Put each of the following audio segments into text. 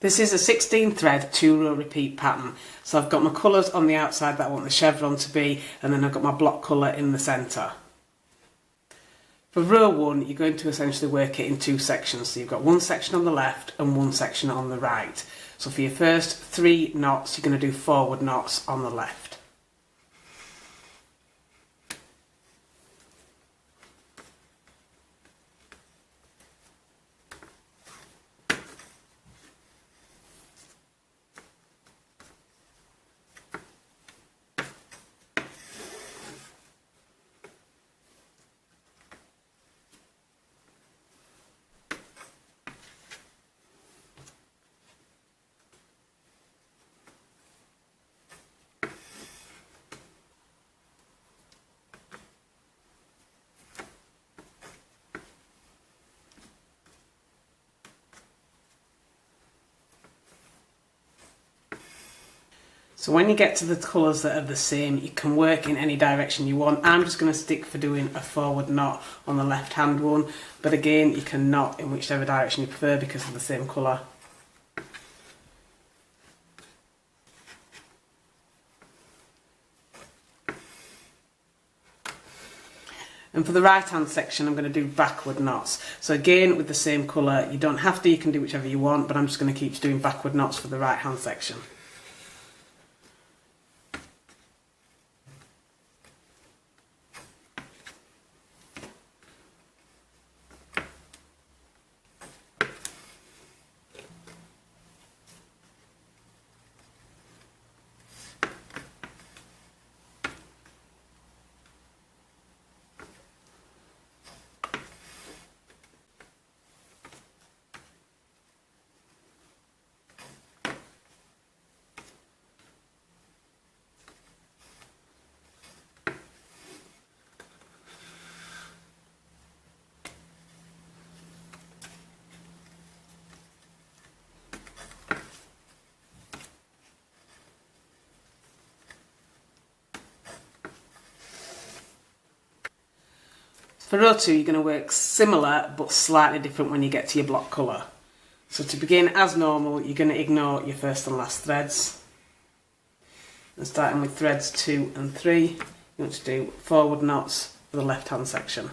This is a 16 thread 2-row repeat pattern. So I've got my colours on the outside that I want the chevron to be, and then I've got my block colour in the centre. For row 1, you're going to essentially work it in 2 sections. So you've got one section on the left and one section on the right. So for your first 3 knots, you're going to do forward knots on the left. So when you get to the colours that are the same, you can work in any direction you want. I'm just going to stick for doing a forward knot on the left hand one, but again you can knot in whichever direction you prefer because of the same colour. And for the right hand section I'm going to do backward knots. So again with the same colour, you don't have to, you can do whichever you want, but I'm just going to keep doing backward knots for the right hand section. For row 2 you're going to work similar but slightly different when you get to your block colour. So to begin as normal, you're going to ignore your first and last threads. And starting with threads 2 and 3, you want to do forward knots for the left hand section.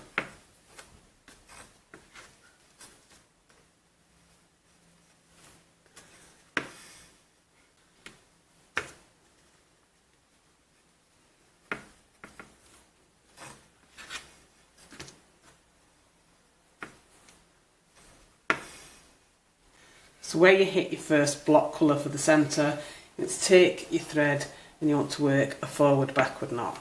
So where you hit your first block colour for the centre, you want to take your thread and you want to work a forward backward knot.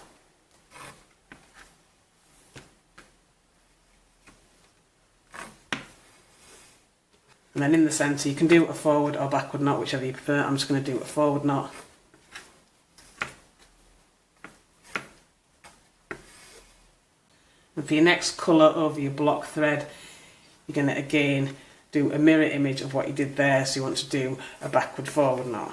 And then in the centre you can do a forward or backward knot, whichever you prefer. I'm just going to do a forward knot. And for your next colour over your block thread, you're going to again do a mirror image of what you did there, so you want to do a backward forward knot.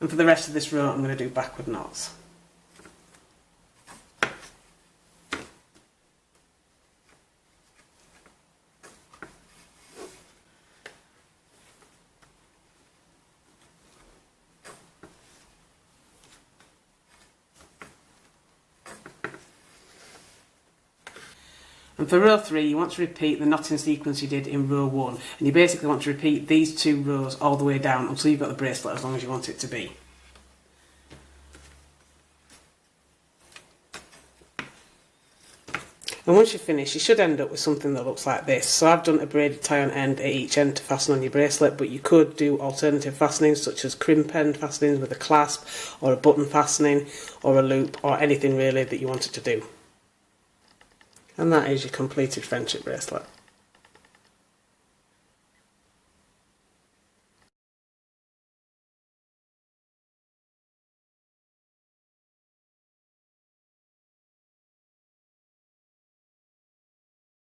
And for the rest of this row I'm going to do backward knots. And for row 3, you want to repeat the knotting sequence you did in row 1. And you basically want to repeat these 2 rows all the way down until you've got the bracelet as long as you want it to be. And once you're finished, you should end up with something that looks like this. So I've done a braided tie on end at each end to fasten on your bracelet, but you could do alternative fastenings such as crimp end fastenings with a clasp, or a button fastening, or a loop, or anything really that you wanted to do. And that is your completed friendship bracelet.